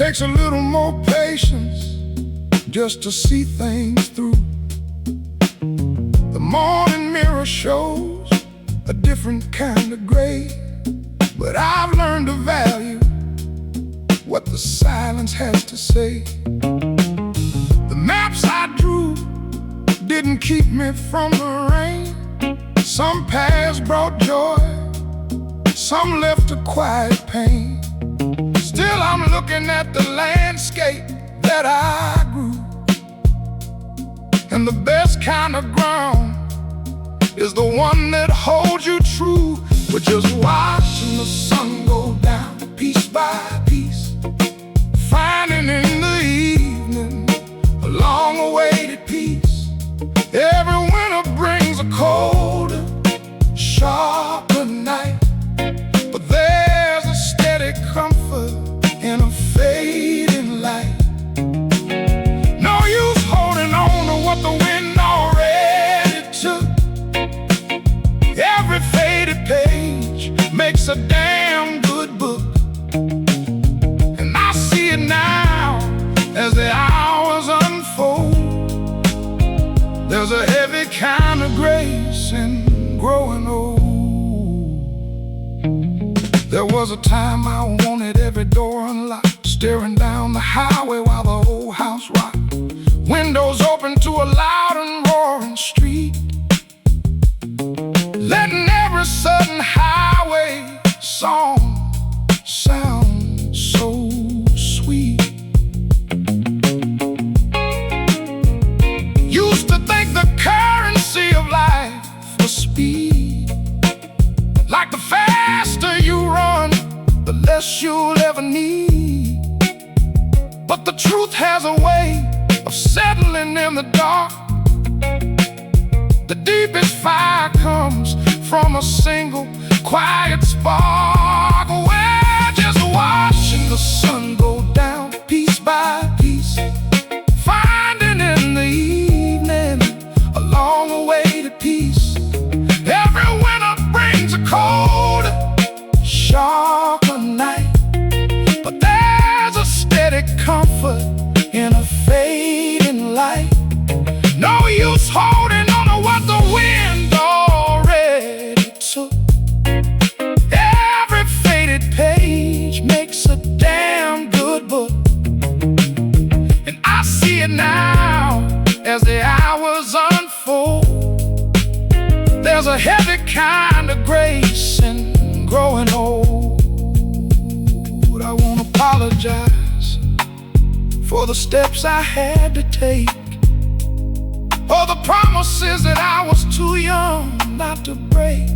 takes a little more patience just to see things through. The morning mirror shows a different kind of gray, but I've learned to value what the silence has to say. The maps I drew didn't keep me from the rain. Some paths brought joy, some left a quiet pain. Still I'm looking at the landscape that I grew, and the best kind of ground is the one that holds you true. We're just watching the sun go down piece by piece, finding in the evening a long-awaited peace. Every winter brings a colder, sharper night, but there's a steady comfort in a fading light. No use holding on to what the wind already took. Every faded page makes a damn good book, and I see it now as the hours unfold. There's a heavy kind of grace in growing old. There was a time I wanted every door unlocked, staring down the highway while the old house rocked. Windows open to a loud and roaring street, letting every sudden highway song sound so sweet. Used to think the currency of life was speed, like the faster you run, the less you'll ever need. But the truth has a way of settling in the dark. The deepest fire comes from a single quiet spark. We're just watching the sun go down piece by piece, finding in the evening a long-awaited peace. Every winter brings a cold, sharper night, but there's a steady comfort in a fading light. No use holding on to what the wind already took. Every faded page makes a damn good book, and I see it now as the hours unfold. There's a heavy kind of grace in growing old. I won't apologize for the steps I had to take, or the promises that I was too young not to break.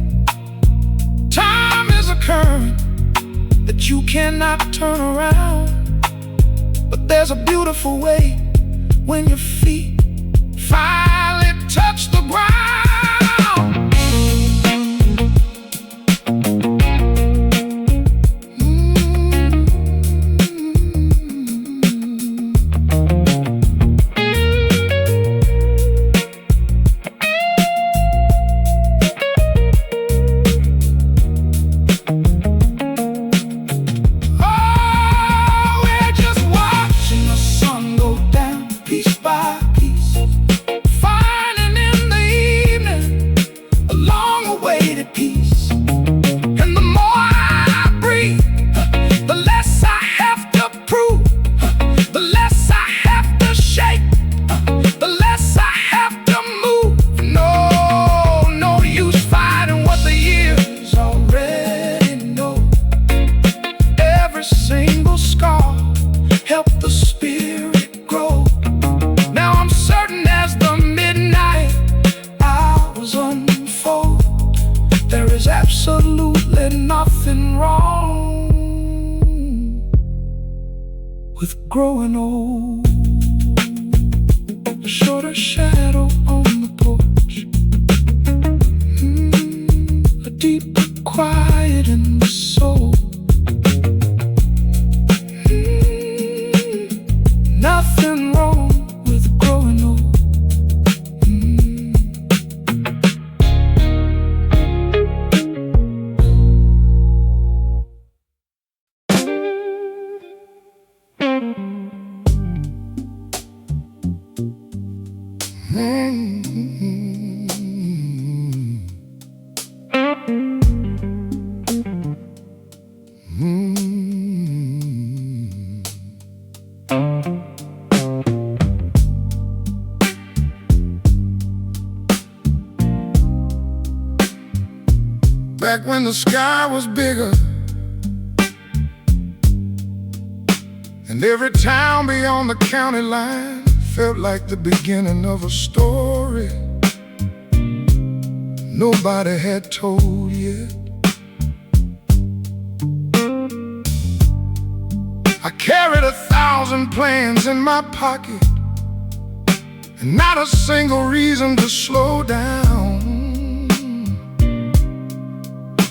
Time is a current that you cannot turn around, but there's a beautiful way when your feet finally touch the ground. Absolutely nothing wrong with growing old. A shorter shadow on the porch, a deeper quiet in the soul. Nothing wrong with growing old. Back when the sky was bigger, and every town beyond the county line felt like the beginning of a story nobody had told yet. I carried 1,000 plans in my pocket, and not a single reason to slow down.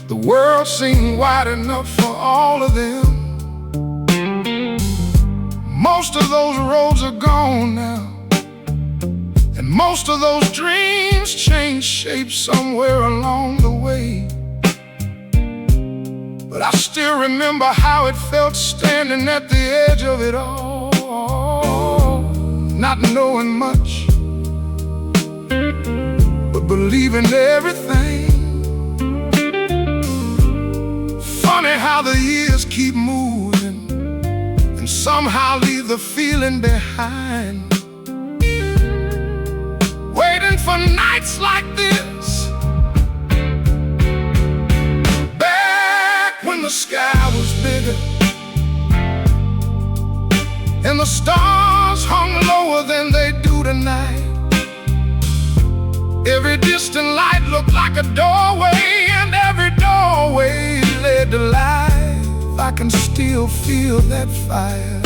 The world seemed wide enough for all of them. Most of those roads are gone now, and most of those dreams changed shape somewhere along the way. But I still remember how it felt standing at the edge of it all, not knowing much, but believing everything. Funny how the years keep moving and somehow leave the feeling behind. Waiting for nights like this, back when the sky was bigger and the stars hung lower than they do tonight. Every distant light looked like a doorway, and every doorway led to life. I can still feel that fire.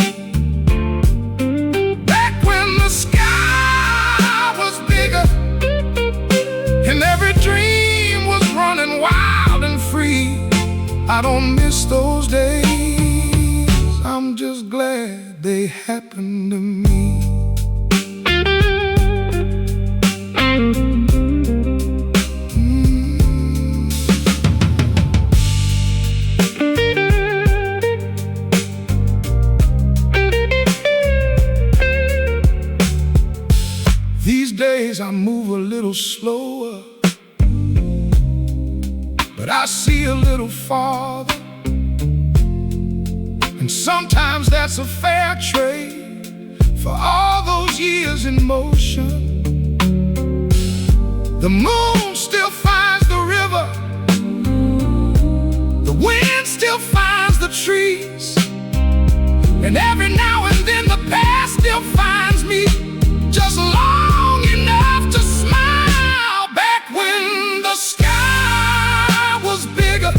Back when the sky was bigger and every dream was running wild and free. I don't miss those days, I'm just glad they happened to me. I move a little slower, but I see a little farther, and sometimes that's a fair trade for all those years in motion. The moon still finds the river, the wind still finds the trees, and every now and then the past still finds me, just long enough to smile. Back when the sky was bigger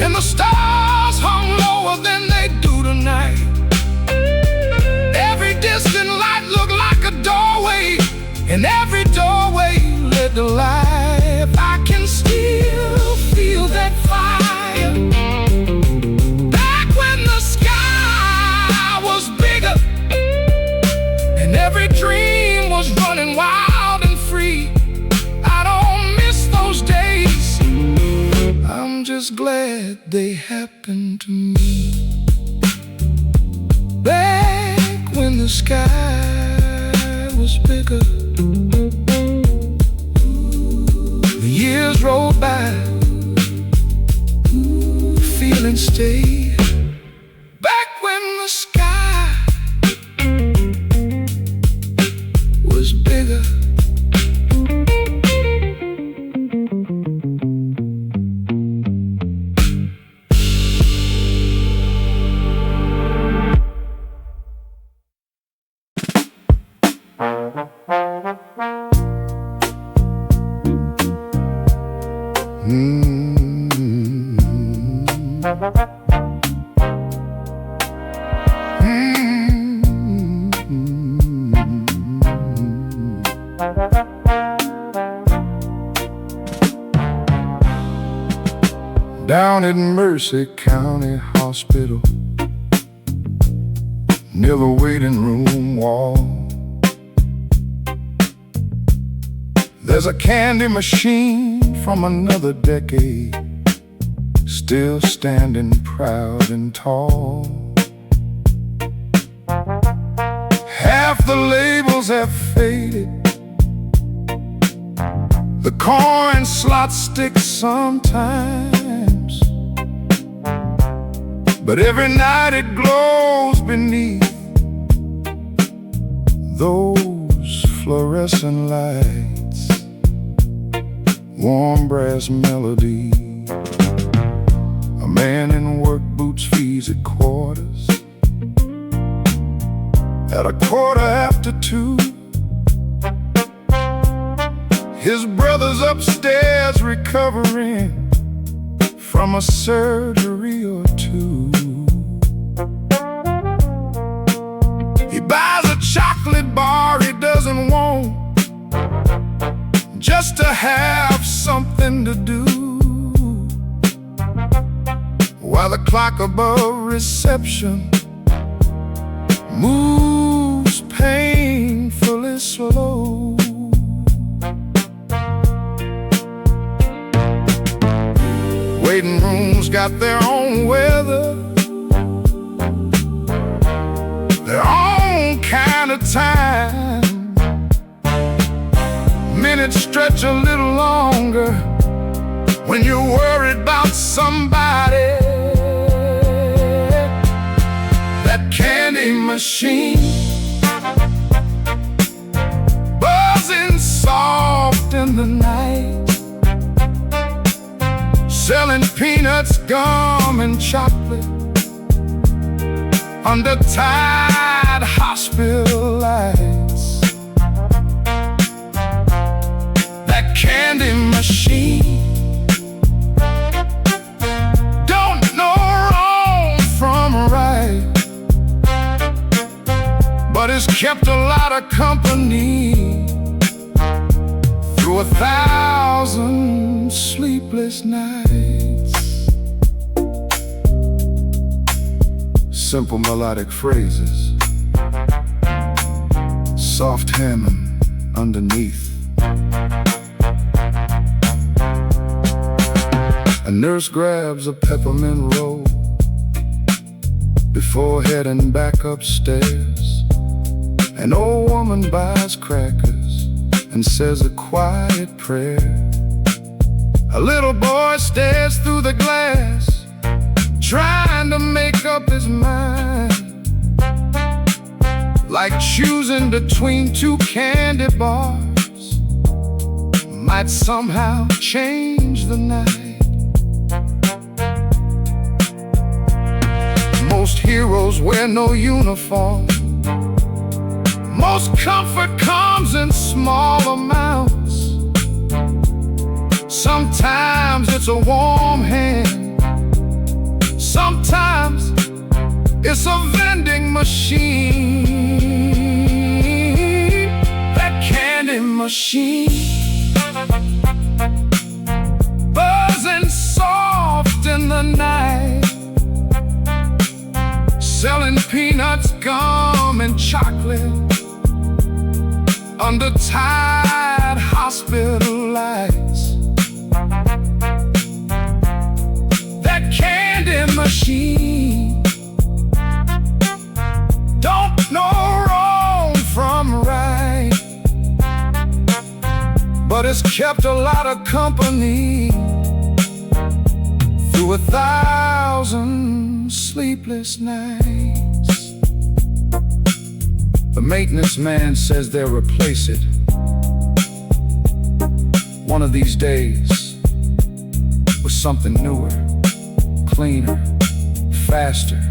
and the stars hung lower than they do tonight. Every distant light looked like a doorway, and every doorway led to life. I can still feel that fire. Back when the sky was bigger and every dream was running wild and free. I don't miss those days, I'm just glad they happened to me. Back when the sky was bigger, the years rolled by, feelings stayed. Back when the sky was bigger. Down at Mercy County Hospital, near the waiting room wall, there's a candy machine from another decade, still standing proud and tall. Half the label nails have faded, the coin slot sticks sometimes, but every night it glows beneath those fluorescent lights. Warm brass melody. A man in work boots fees at quarters. At 2:15, his brother's upstairs recovering from a surgery or two. He buys a chocolate bar he doesn't want, just to have something to do, while the clock above reception moves painfully slow. Waiting rooms got their own weather, their own kind of time. Minutes stretch a little longer when you're worried about somebody. That candy machine, buzzing soft in the night, selling peanuts, gum, and chocolate under tired hospital lights. That candy machine don't know wrong from right, but it's kept a lot of company through 1,000 sleepless nights. Simple melodic phrases, soft hammering underneath. A nurse grabs a peppermint roll before heading back upstairs. An old woman buys crackers and says a quiet prayer. A little boy stares through the glass, trying to make up his mind, like choosing between two candy bars might somehow change the night. Most heroes wear no uniform. Most comfort comes in small amounts. Sometimes it's a warm hand, sometimes it's a vending machine. That candy machine, buzzing soft in the night, selling peanuts, gum, and chocolate under tired hospital lights. That candy machine don't know wrong from right, but it's kept a lot of company through 1,000 sleepless nights. The maintenance man says they'll replace it one of these days with something newer, cleaner, faster.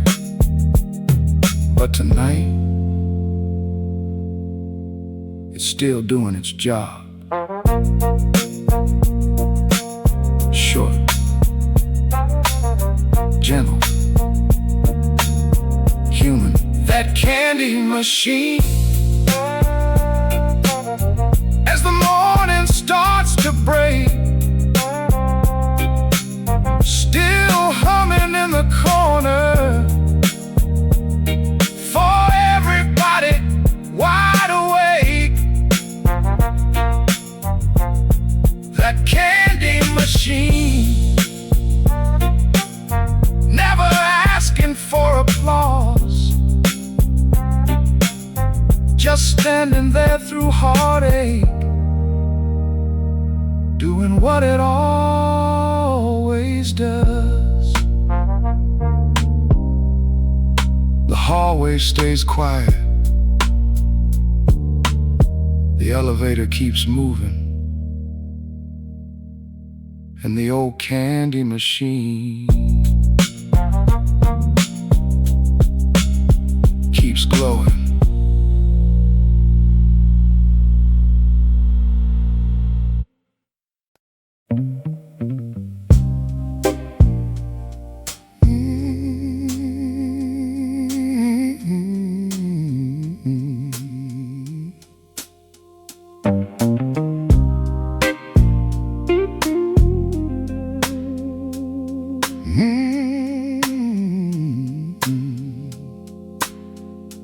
But tonight, it's still doing its job. Short, gentle, human. That candy machine, as the morning starts to break, still humming in the corner for everybody wide awake. That candy machine, never asking for applause, heartache, doing what it always does. The hallway stays quiet, the elevator keeps moving, and the old candy machine keeps glowing.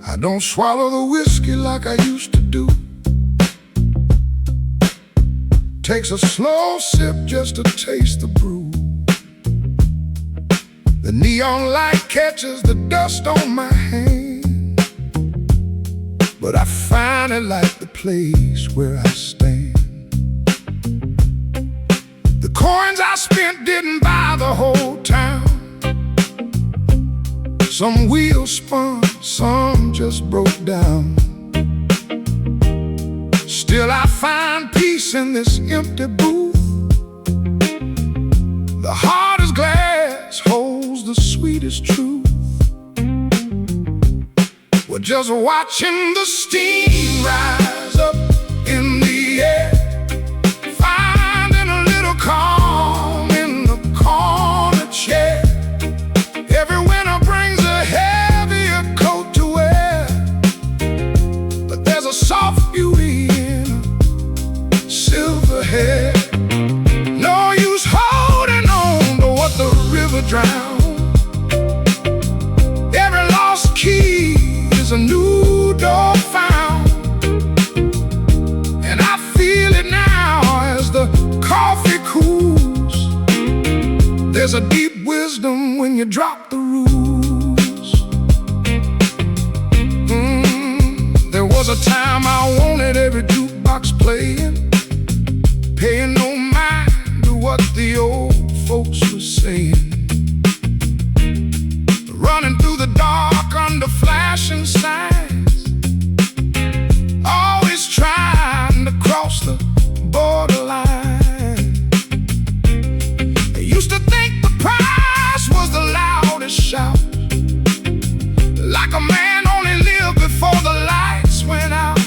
I don't swallow the whiskey like I used to do. Takes a slow sip just to taste the brew. The neon light catches the dust on my hand, but I finally like the place where I stand. The coins I spent didn't buy the whole town. Some wheels spun, some just broke down. Still I find peace in this empty booth. The hardest glass holds the sweetest truth. We're just watching the steam rise up in the air, finding a little calm in the corner chair. Every winter brings a heavier coat to wear, but there's a soft beauty in her silver hair. No use holding on to what the river drowned. Every lost key is a new door found, and I feel it now as the coffee cools. There's a deep wisdom when you drop the rules. There was a time I wanted every jukebox playing, paying no mind to what the old folks were saying. Running through the dark under flashing signs, always trying to cross the borderline. I used to think the price was the loudest shout, like a man only lived before the lights went out.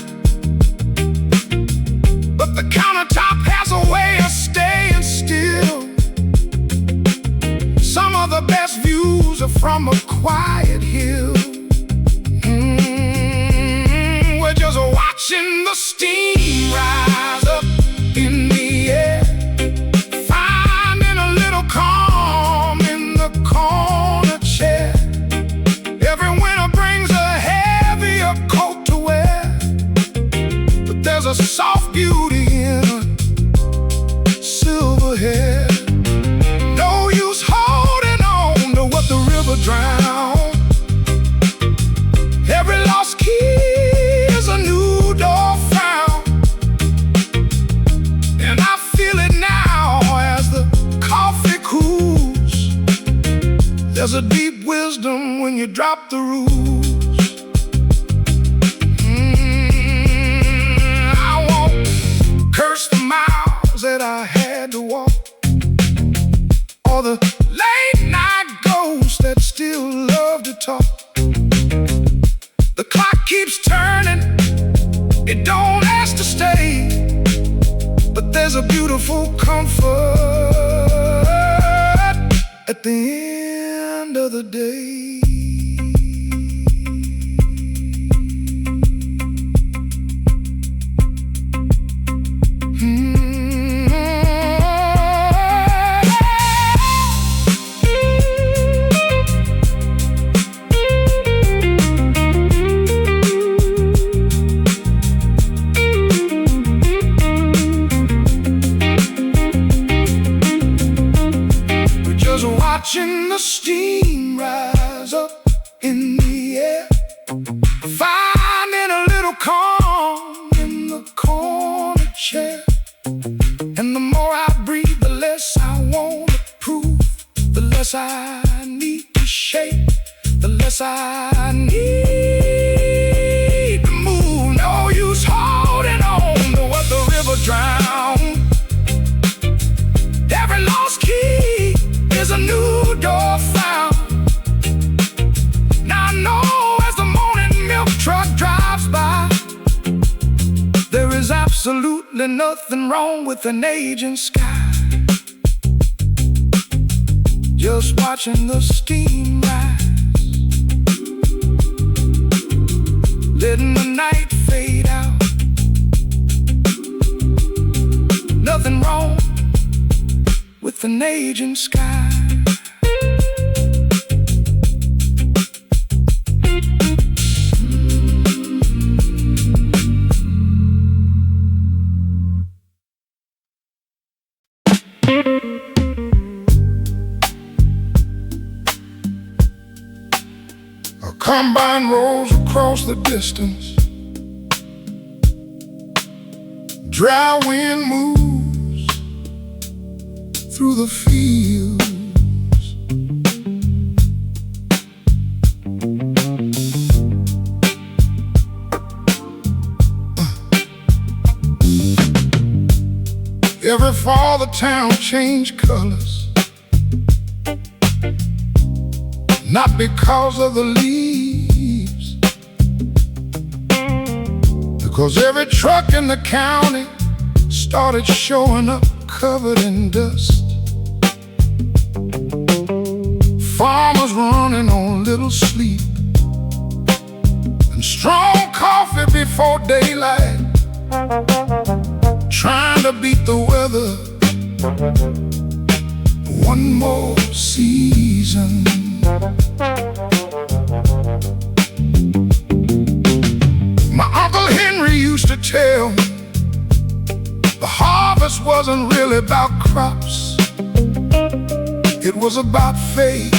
But the countertop has a way of staying still. Some of the best views are from a quiet hill. We're just watching the steam rise up in the air, finding a little calm in the corner chair. Every winter brings a heavier coat to wear, but there's a soft beauty in her silver hair. No use holding on to what the river drowned. Every lost key is a new door found, and I feel it now as the coffee cools. There's a deep wisdom when you drop the rules. I won't curse the miles that I had to walk, or the late night ghosts that still love to talk. The clock keeps turning, it don't ask to stay, but there's a beautiful comfort at the end of the day. Watching the steam rise up in the air, finding a little calm in the less I need to shake, the less I need to move. No use holding on to what the river drowned. Every lost key is a new door found. Now I know as the morning milk truck drives by, there is absolutely nothing wrong with an aging sky. Just watching the steam rise, letting the night fade out. Nothing wrong with an aging sky. A combine rolls across the distance. Dry wind moves through the fields. Every fall the town changed colors, not because of the leaves, because every truck in the county started showing up covered in dust. Farmers running on little sleep and strong coffee before daylight, trying to beat the weather one more season. My Uncle Henry used to tell me the harvest wasn't really about crops, it was about faith.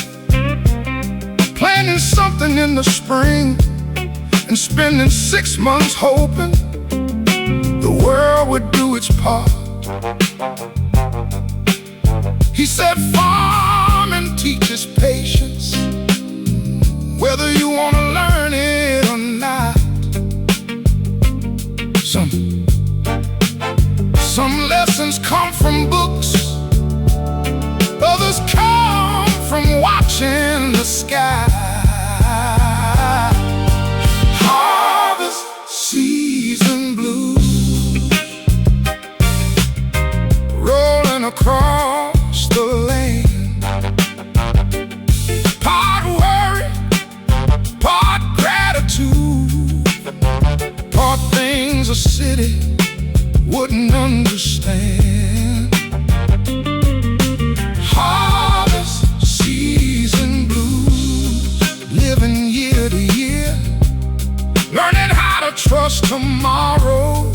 Planting something in the spring and spending 6 months hoping the world would do its part. He said farming teaches patience, whether you want to learn it or not. Some lessons come from books, others come from watching the sky. Harvest season blues rolling across the land. Part worry, part gratitude, part things a city wouldn't understand. Harvest season blues, living year to year, learning how to trust tomorrow,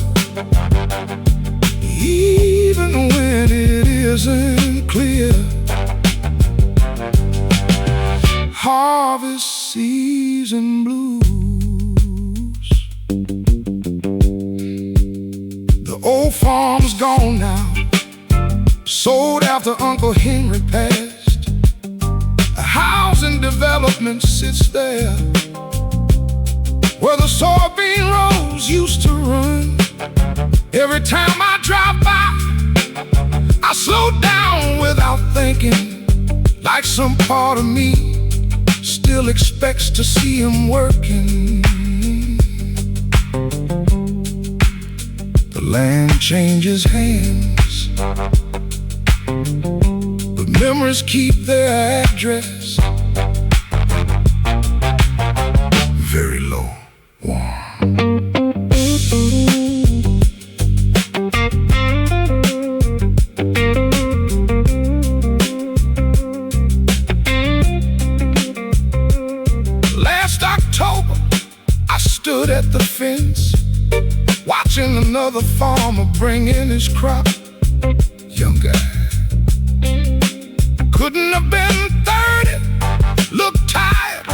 even when it isn't clear. Harvest season blues. The old farm's gone now, sold after Uncle Henry passed. A housing development sits there where the soybean rows used to run. Every time I drive by, I slow down without thinking, like some part of me still expects to see him working. The land changes hands, but memories keep their address. Very low, warm. Last October, I stood at the fence, watching another farmer bring in his crop. Young guy, couldn't have been 30. Looked tired,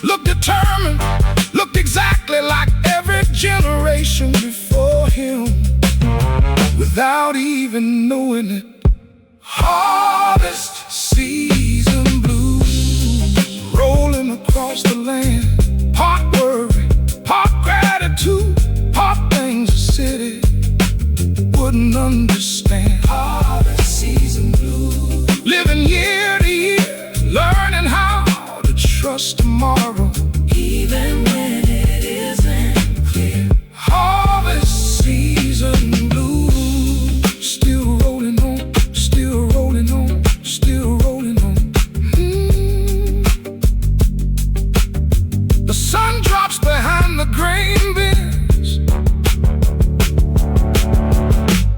looked determined, looked exactly like every generation before him, without even knowing it. Harvest season blue. racing across the land. Part worry, part gratitude, part things the city wouldn't understand. Harvest season blues. Living year to year, learning how to trust tomorrow, Even when it isn't clear. harvest season blues. Still rolling on, still rolling on, still rolling on. The sun drops behind the grain bins,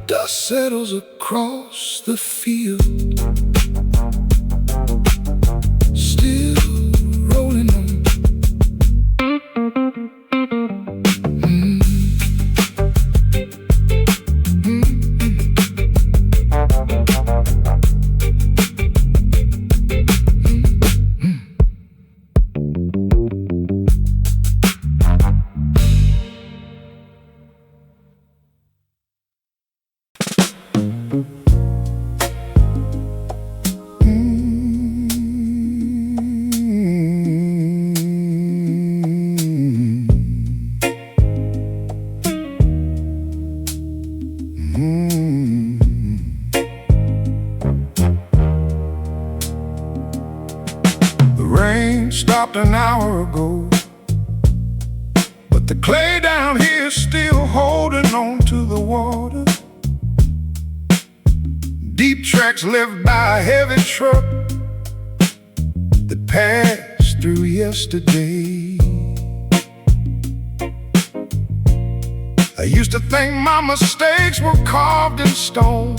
dust settles across the field. Still rolling on. The rain stopped an hour ago, but the clay down here is still holding on to the water. Deep tracks left by a heavy truck that passed through yesterday. I used to think my mistakes were carved in stone.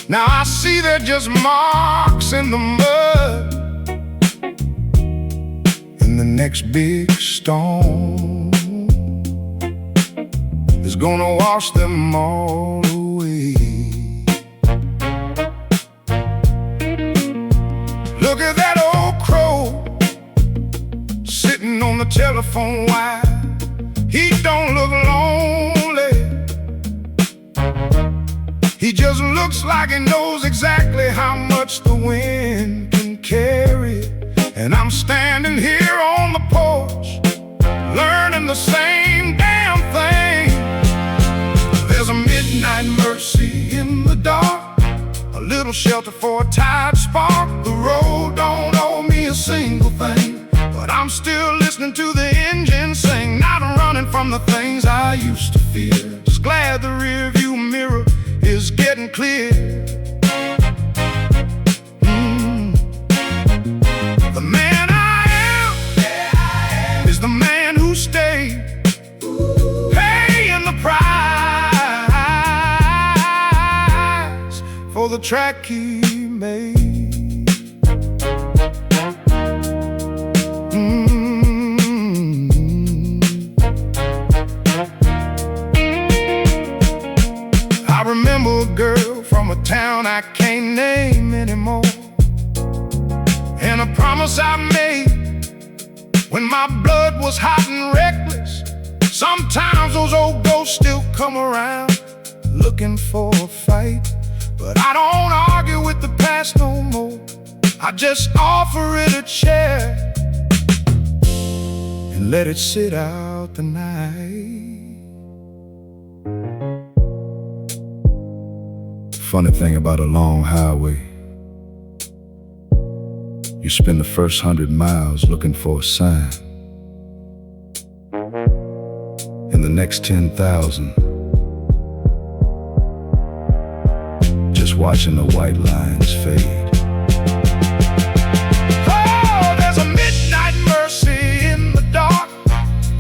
Now I see they're just marks in the mud, and the next big storm is gonna wash them all away. Look at that old crow sitting on the telephone wire. He don't look lonely, he just looks like he knows exactly how much the wind can carry. And I'm standing here on the porch, learning the same damn thing. There's a midnight mercy in the dark, a little shelter for a tired spark. The road don't owe me a single thing, but I'm still listening to the engine sing. Not running from the things I used to fear, just glad the rearview mirror is getting clear. The man I am is the man who stayed, paying the price for the track he made. I remember a girl from a town I can't name anymore, and a promise I made when my blood was hot and reckless. Sometimes those old ghosts still come around looking for a fight, but I don't argue with the past no more. I just offer it a chair and let it sit out the night. Funny thing about a long highway, you spend the first 100 miles looking for a sign, and the next 10,000 just watching the white lines fade. Oh, there's a midnight mercy in the dark,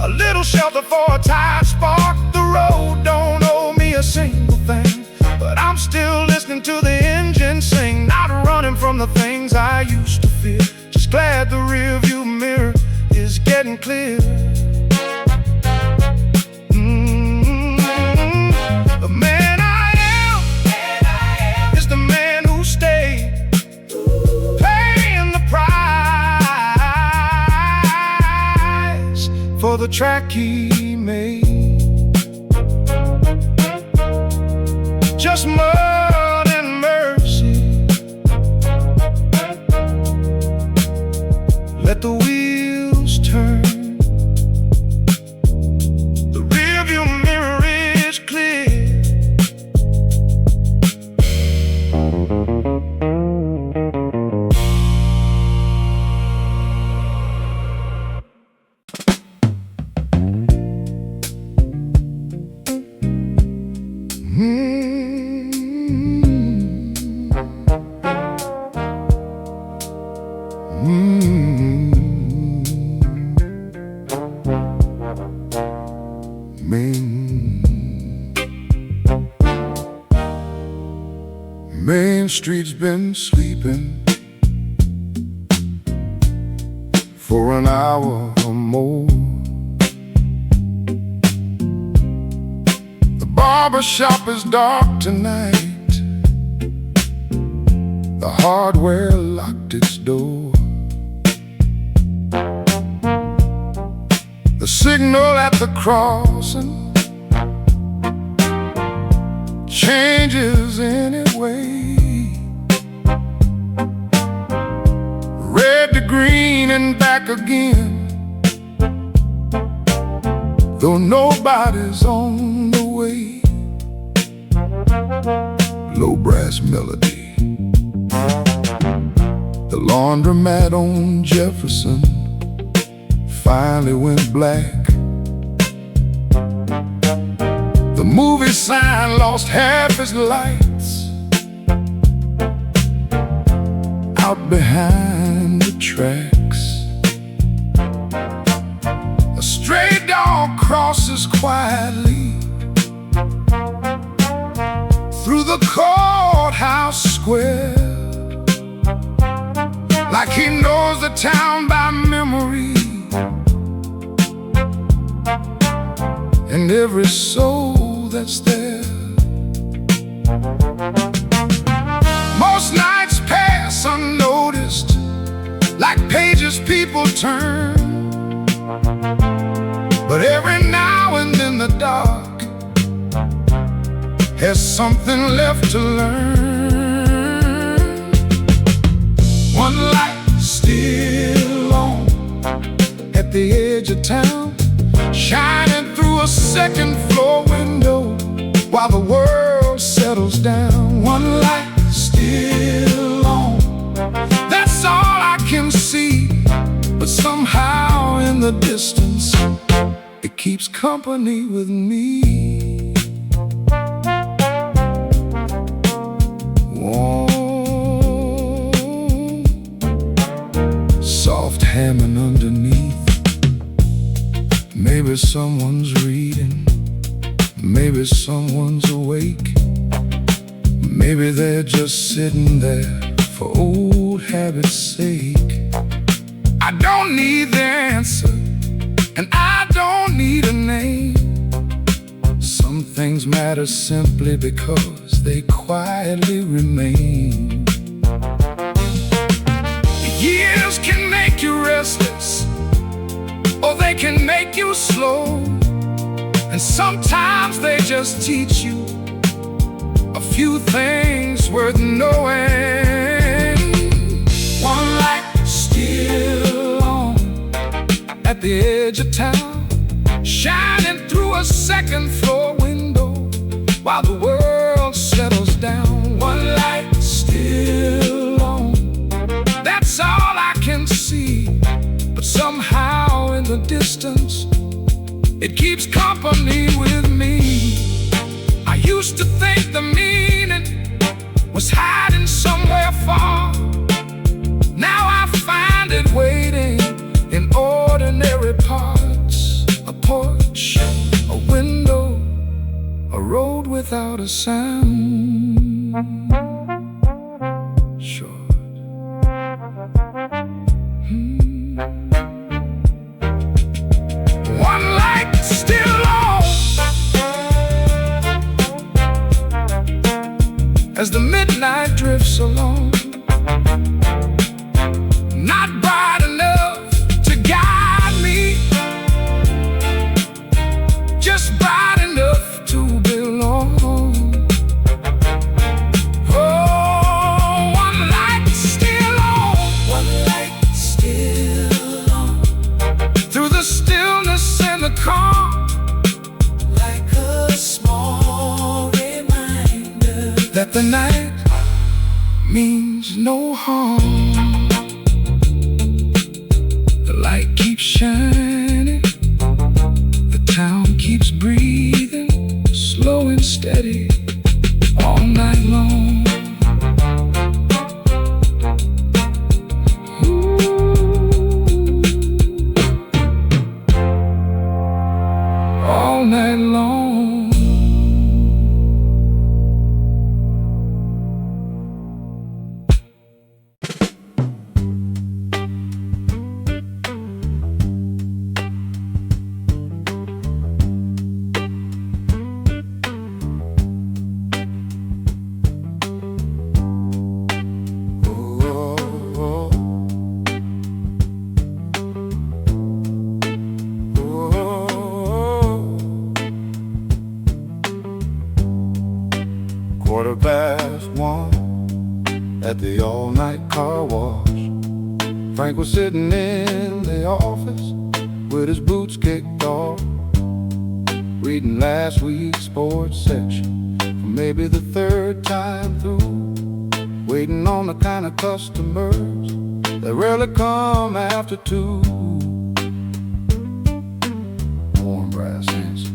a little shelter for a tired spark. The road don't owe me a single thing, but I'm still listening to the engine sing. Not running from the things I used to fear, just glad the rearview mirror is getting clear. The man I am is the man who stayed, paying the price for the track he made. Just mud and mercy, let the wheels turn. The rearview mirror is clear. Main Street's been sleeping for an hour or more. The barber shop is dark tonight. The hardware locked its door. The signal at the crossing changes anyway. Red to green and back again, though nobody's on the way. Low brass melody. The laundromat on Jefferson finally went black. The movie sign lost half its lights out behind the tracks. A stray dog crosses quietly through the courthouse square, like he knows the town by memory, and every soul that's there. Most nights pass unnoticed, like pages people turn. But every now and then the dark has something left to learn. One light still on at the edge of town, shining through a second floor window while the world settles down. One light still on, that's all I can see. But somehow in the distance, it keeps company with me. Warm, soft hammering underneath. Maybe someone's reading, maybe someone's awake, maybe they're just sitting there for old habit's sake. I don't need the answer, and I don't need a name. Some things matter simply because they quietly remain. Years can make you restless, or they can make you slow, and sometimes they just teach you a few things worth knowing. One light still on at the edge of town, shining through a second floor window while the world settles down. One light still on, that's all I can see. But somehow in the distance, it keeps company with me. I used to think the meaning was hiding somewhere far. Now I find it waiting in ordinary parts. A porch, a window, a road without a sound. Short. One light still on as the midnight drifts along. Not bright enough to guide me, just bright enough to belong. Oh, one light still on, one light still that the night means no harm. The light keeps shining, the town keeps breathing, slow and steady, all night long. All night long. Quarter past one at the all-night car wash. Frank was sitting in the office with his boots kicked off, reading last week's sports section for maybe the third time through, waiting on the kind of customers that rarely come after two. Warm brass hands.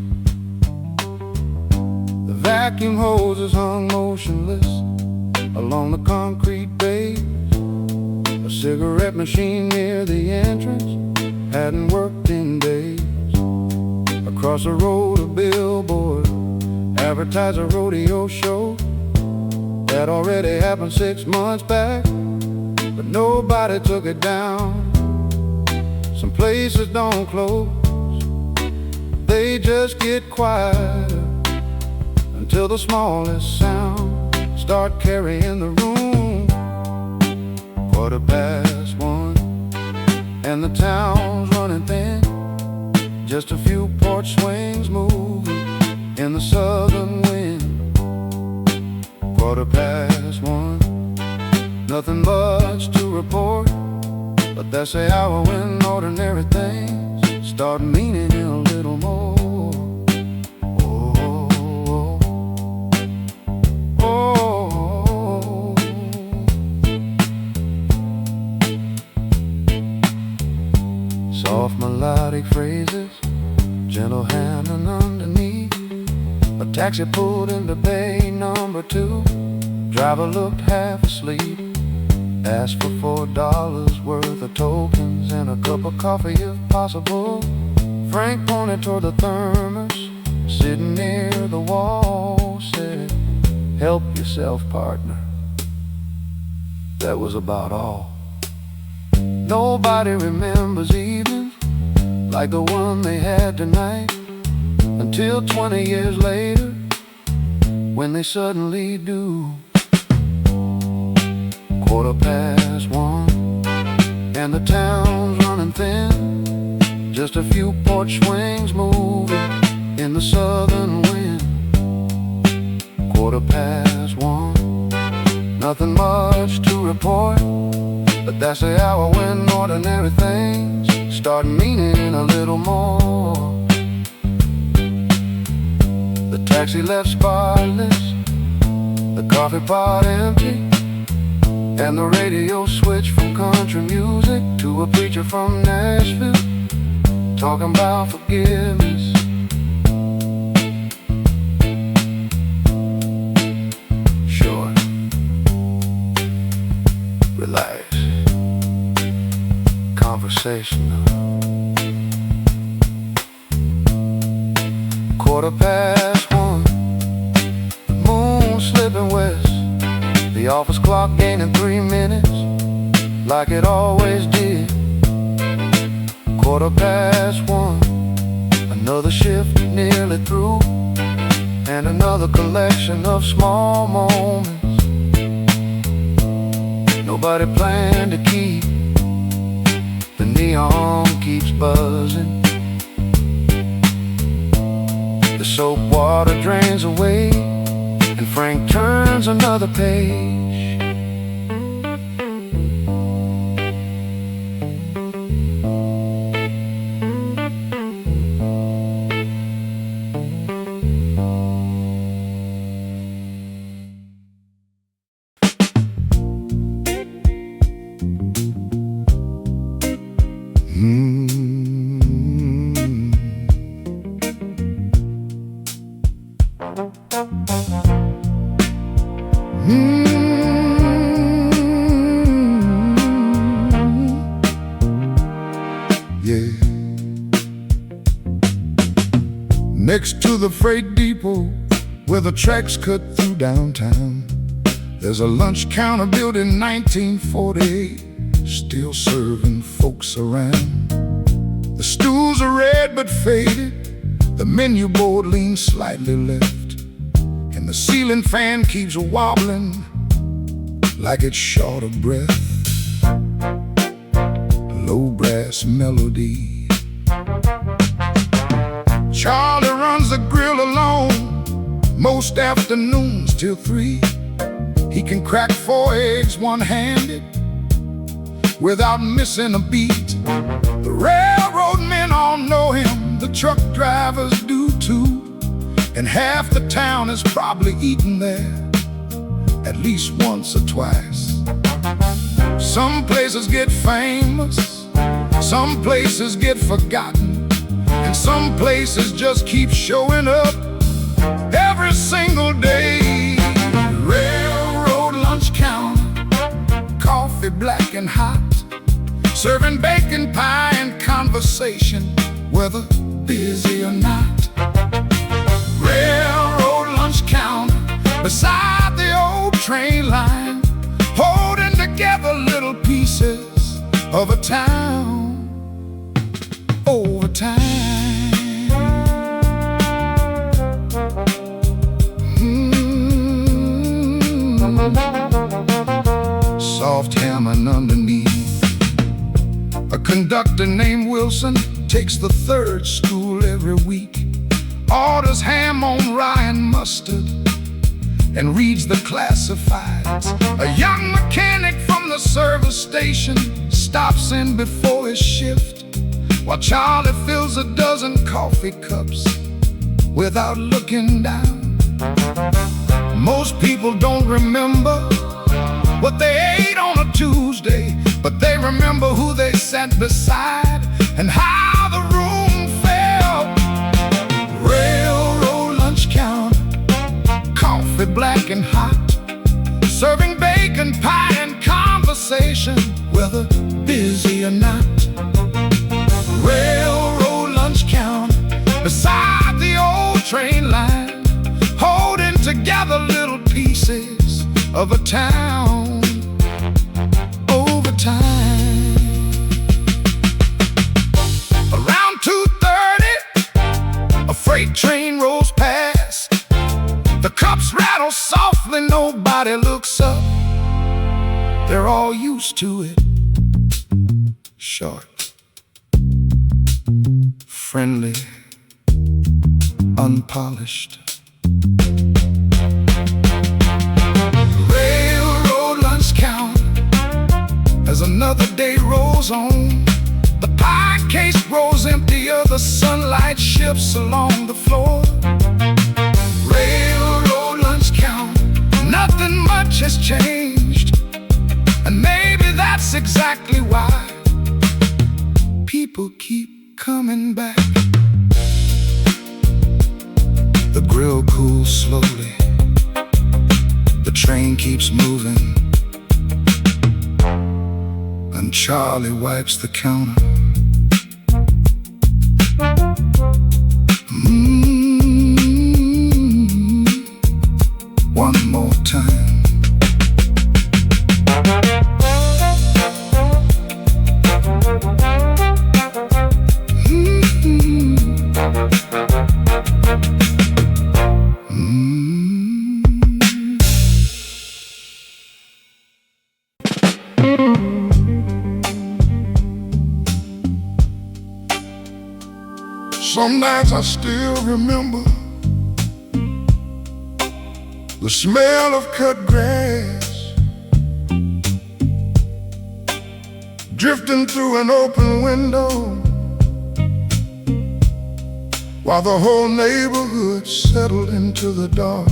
The vacuum hoses hung motionless along the concrete base. A cigarette machine near the entrance hadn't worked in days. Across the road a billboard advertised a rodeo show that already happened 6 months back, but nobody took it down. Some places don't close, they just get quieter until the smallest sound start carrying the room. Quarter past one and the town's running thin, just a few porch swings moving in the southern wind. Quarter past one, nothing much to report, but that's the hour when ordinary things start meaning a little more. Soft melodic phrases, gentle hammering underneath. A taxi pulled into bay number 2. Driver looked half asleep. Asked for $4 worth of tokens and a cup of coffee if possible. Frank pointed toward the thermos sitting near the wall, said, "Help yourself, partner." That was about all. Nobody remembers evenings like the one they had tonight, until 20 years later, when they suddenly do. Quarter past one, and the town's running thin, just a few porch swings moving in the southern wind. Quarter past one, nothing much to report, but that's the hour when ordinary things start meaning a little more. The taxi left spotless, the coffee pot empty, and the radio switched from country music to a preacher from Nashville, talking about forgiveness. Sure, relax, conversational. Quarter past one, the moon slipping west, the office clock gaining 3 minutes, like it always did. Quarter past one, another shift nearly through, and another collection of small moments nobody planned to keep. The neon keeps buzzing, the soap water drains away, and Frank turns another page. yeah. Next to the freight depot, where the tracks cut through downtown, there's a lunch counter built in 1948, still serving folks around. The stools are red but faded, the menu board leans slightly left, and the ceiling fan keeps wobbling like it's short of breath. Low brass melody. Charlie runs the grill alone most afternoons till 3. He can crack 4 eggs one-handed without missing a beat. The railroad men all know him, the truck drivers do too, and half the town has probably eaten there at least once or twice. Some places get famous, some places get forgotten, and some places just keep showing up every single day. Railroad lunch counter, coffee black and hot, serving bacon pie and conversation, whether busy or not. Railroad lunch counter, beside the old train line, holding together little pieces of a town over time. Soft hammering underneath. A conductor named Wilson takes the 3rd school every week, orders ham on rye and mustard, and reads the classifieds. A young mechanic from the service station stops in before his shift, while Charlie fills a dozen coffee cups without looking down. Most people don't remember what they ate on a Tuesday, but they remember who they sat beside and how the room felt. Railroad lunch counter, coffee black and hot, serving bacon pie and conversation, whether busy or not. Railroad lunch counter, beside the old train line, holding together little pieces of a town over time. Around 2:30, a freight train rolls past. The cups rattle softly, nobody looks up. They're all used to it. Short, friendly, unpolished. Railroad lunch counter, as another day rolls on, the pie case grows emptier, the sunlight shifts along the floor. Railroad lunch counter, nothing much has changed, and maybe that's exactly why people keep coming back. The grill cools slowly, the train keeps moving, and Charlie wipes the counter. One more time. Some nights I still remember the smell of cut grass drifting through an open window, while the whole neighborhood settled into the dark.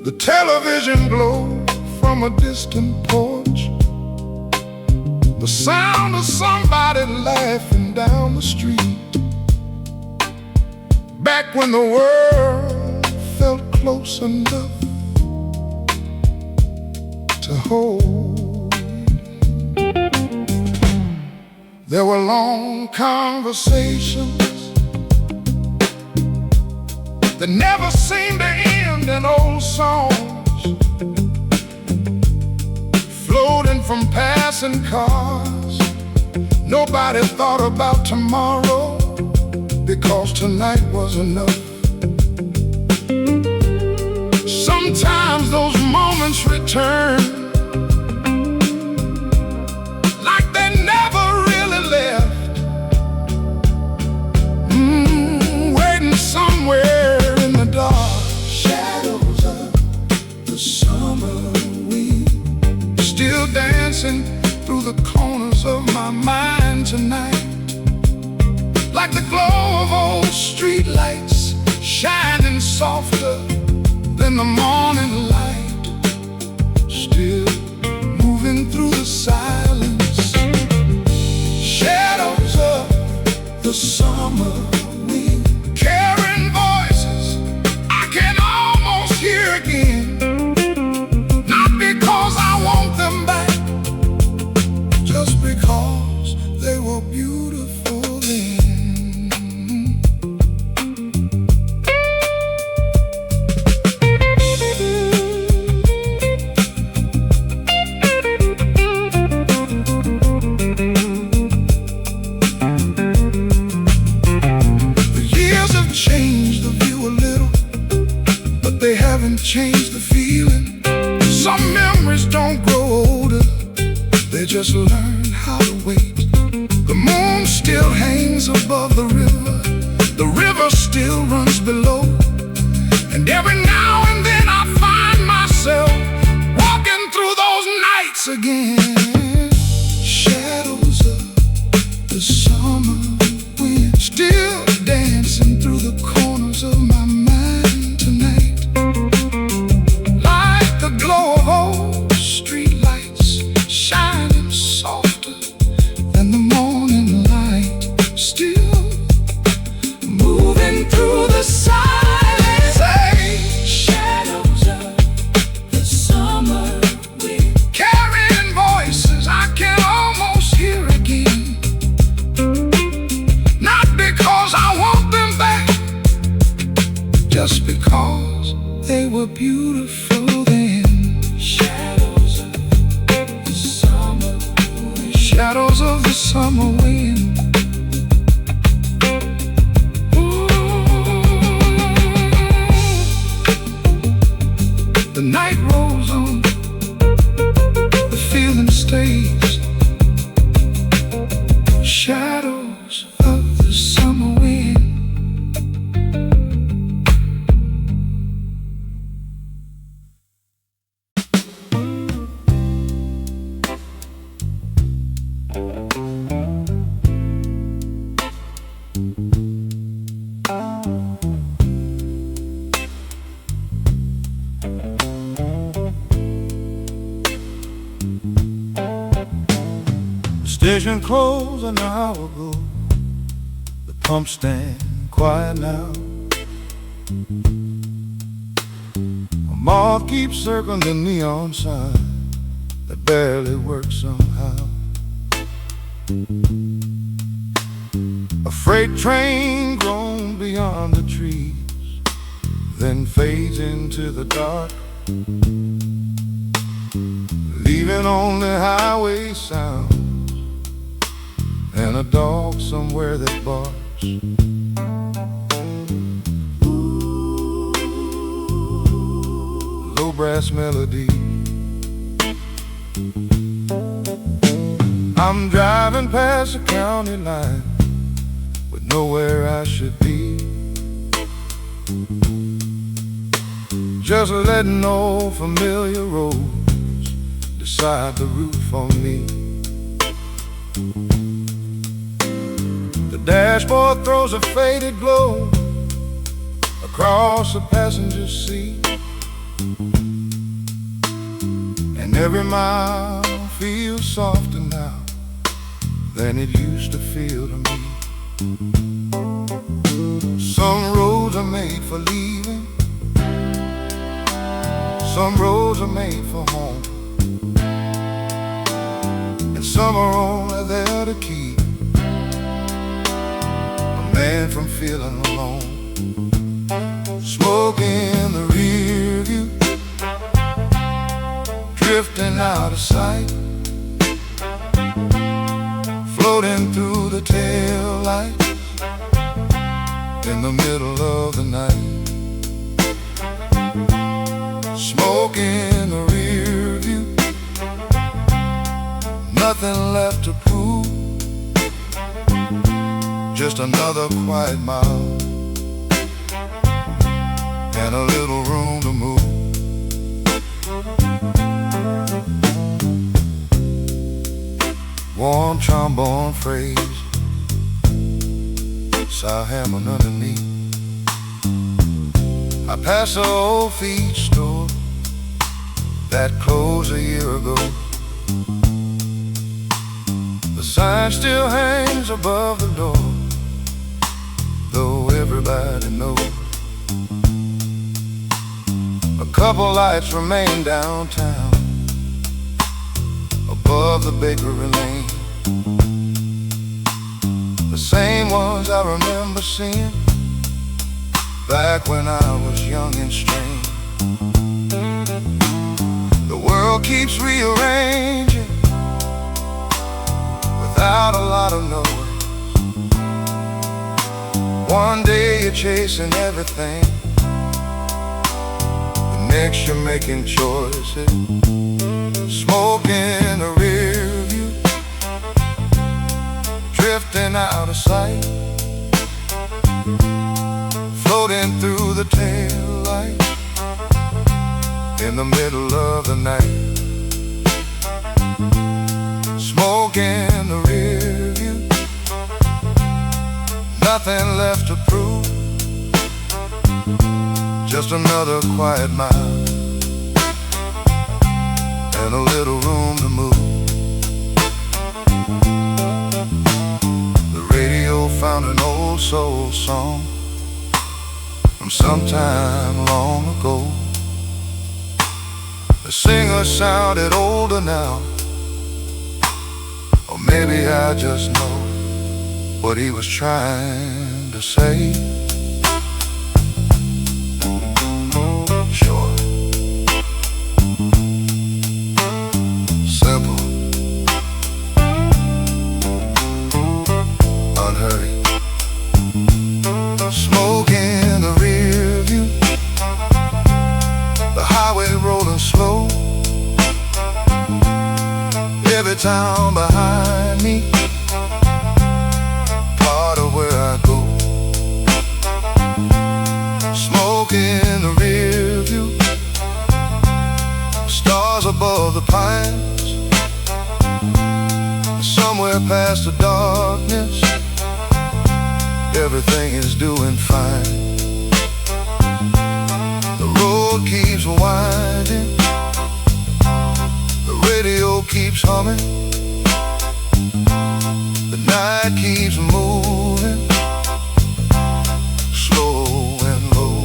The television glowed from a distant porch, the sound of somebody laughing down the street. Back when the world felt close enough to hold. There were long conversations that never seemed to end, in old songs floating from passing cars. Nobody thought about tomorrow, because tonight was enough. Sometimes those moments return, like they never really left, waiting somewhere in the dark. Shadows of the summer wind, still dancing through the corners of my mind tonight, like the glow of old street lights, shining softer than the morning light, still moving through the silence. Shadows of the summer wind, carrying voices I can almost hear again, not because I want them back, just because they were beautiful then. They haven't changed the feeling. Some memories don't grow older, they just learn how to wait. The moon still hangs above the river still runs below, and every now and then I find myself walking through those nights again. Shadows of the summer wind, still dancing through the corners of my mind tonight, glow of old street lights, shining softer than the morning light, still moving through the silence. Hey, shadows of the summer wind, carrying voices I can almost hear again, not because I want them back, just because they were beautiful then. Shadows of the summer wind, shadows of the summer wind. Ooh. The night rolls on, the feeling stays. Shadows of the summer wind. Station closed an hour ago, the pump stand quiet now. A moth keeps circling the neon sign that barely works somehow. A freight train grown beyond the trees, then fades into the dark, leaving only highway sound and a dog somewhere that barks. Ooh, low brass melody. I'm driving past the county line with nowhere I should be, just letting old familiar roads decide the route for me. The dashboard throws a faded glow across the passenger seat, and every mile feels softer now than it used to feel to me. Some roads are made for leaving, some roads are made for home, and some are only there to keep man from feeling alone. Smoke in the rear view, drifting out of sight, floating through the tail lights in the middle of the night. Smoke in the rear view, nothing left to prove, just another quiet mile and a little room to move. Warm trombone phrase, sow hammering underneath. I pass the old feed store that closed a year ago. The sign still hangs above the door, though everybody knows. A couple lights remain downtown, above the bakery lane. The same ones I remember seeing back when I was young and strange. The world keeps rearranging without a lot of noise. One day you're chasing everything, the next you're making choices. Smoke in the rear view, drifting out of sight, floating through the tail lights in the middle of the night. Smoke in the rear view, nothing left to prove, just another quiet mile and a little room to move. The radio found an old soul song from sometime long ago. The singer sounded older now, or maybe I just know what he was trying to say. Sure. Simple, unhurried. Smoke in the rear view, the highway rolling slow, every town behind me, part of where I go. Smoke in the rear view, stars above the pines, somewhere past the darkness, everything is doing fine. The road keeps winding, the radio keeps humming, the night keeps moving, slow and low.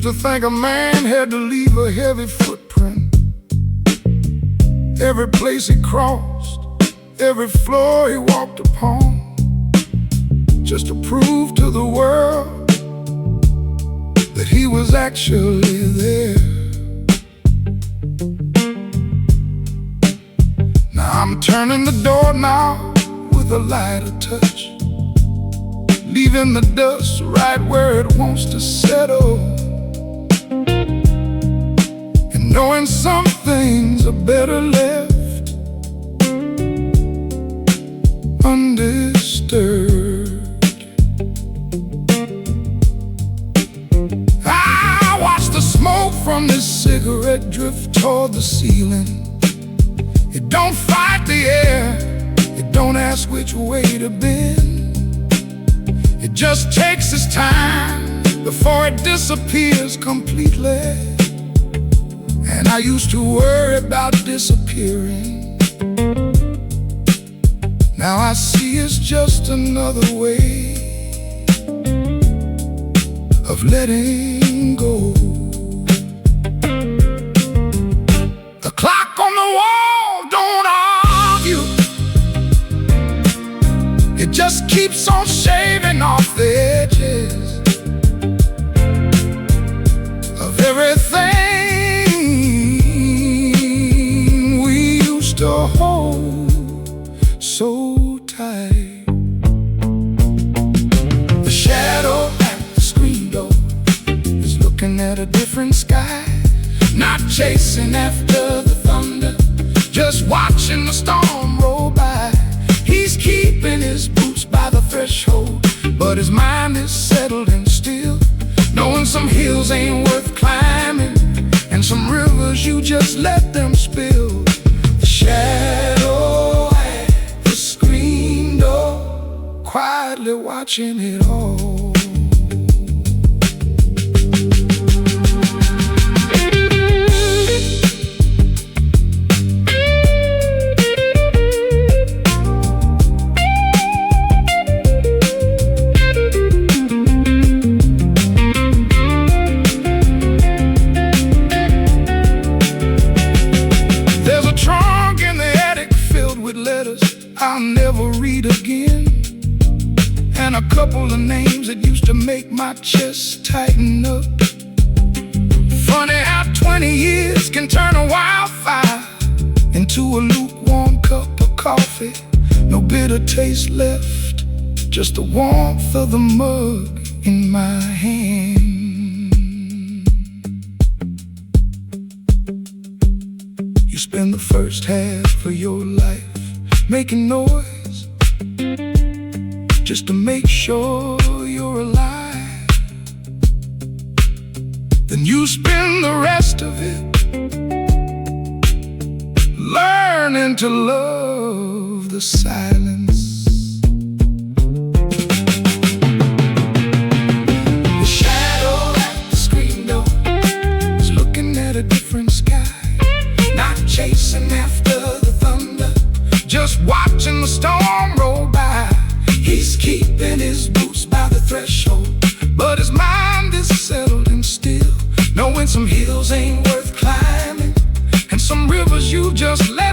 To think a man had to leave a heavy footprint every place he crossed, every floor he walked upon, just to prove to the world that he was actually there. Now I'm turning the door now with a lighter touch, leaving the dust right where it wants to settle, knowing some things are better left that drift toward the ceiling. It don't fight the air, it don't ask which way to bend. It just takes its time before it disappears completely. And I used to worry about disappearing. Now I see it's just another way of letting go. The clock on the wall don't argue, it just keeps on shaving off the edges of everything we used to hold so tight. The shadow at the screen door is looking at a different sky, not chasing after the thunder, just watching the storm roll by. He's keeping his boots by the threshold, but his mind is settled and still, knowing some hills ain't worth climbing, and some rivers you just let them spill. The shadow at the screen door, quietly watching it all. I'll never read again, and a couple of names that used to make my chest tighten up. Funny how 20 years can turn a wildfire into a lukewarm cup of coffee. No bitter taste left, just the warmth of the mug in my hand. You spend the first half of your life making noise just to make sure you're alive. Then you spend the rest of it learning to love the silence. The shadow at the screen door is looking at a different sky, not chasing after the thunder, just watching the storm roll by. He's keeping his boots by the threshold, but his mind is settled and still, knowing some hills ain't worth climbing, and some rivers you just let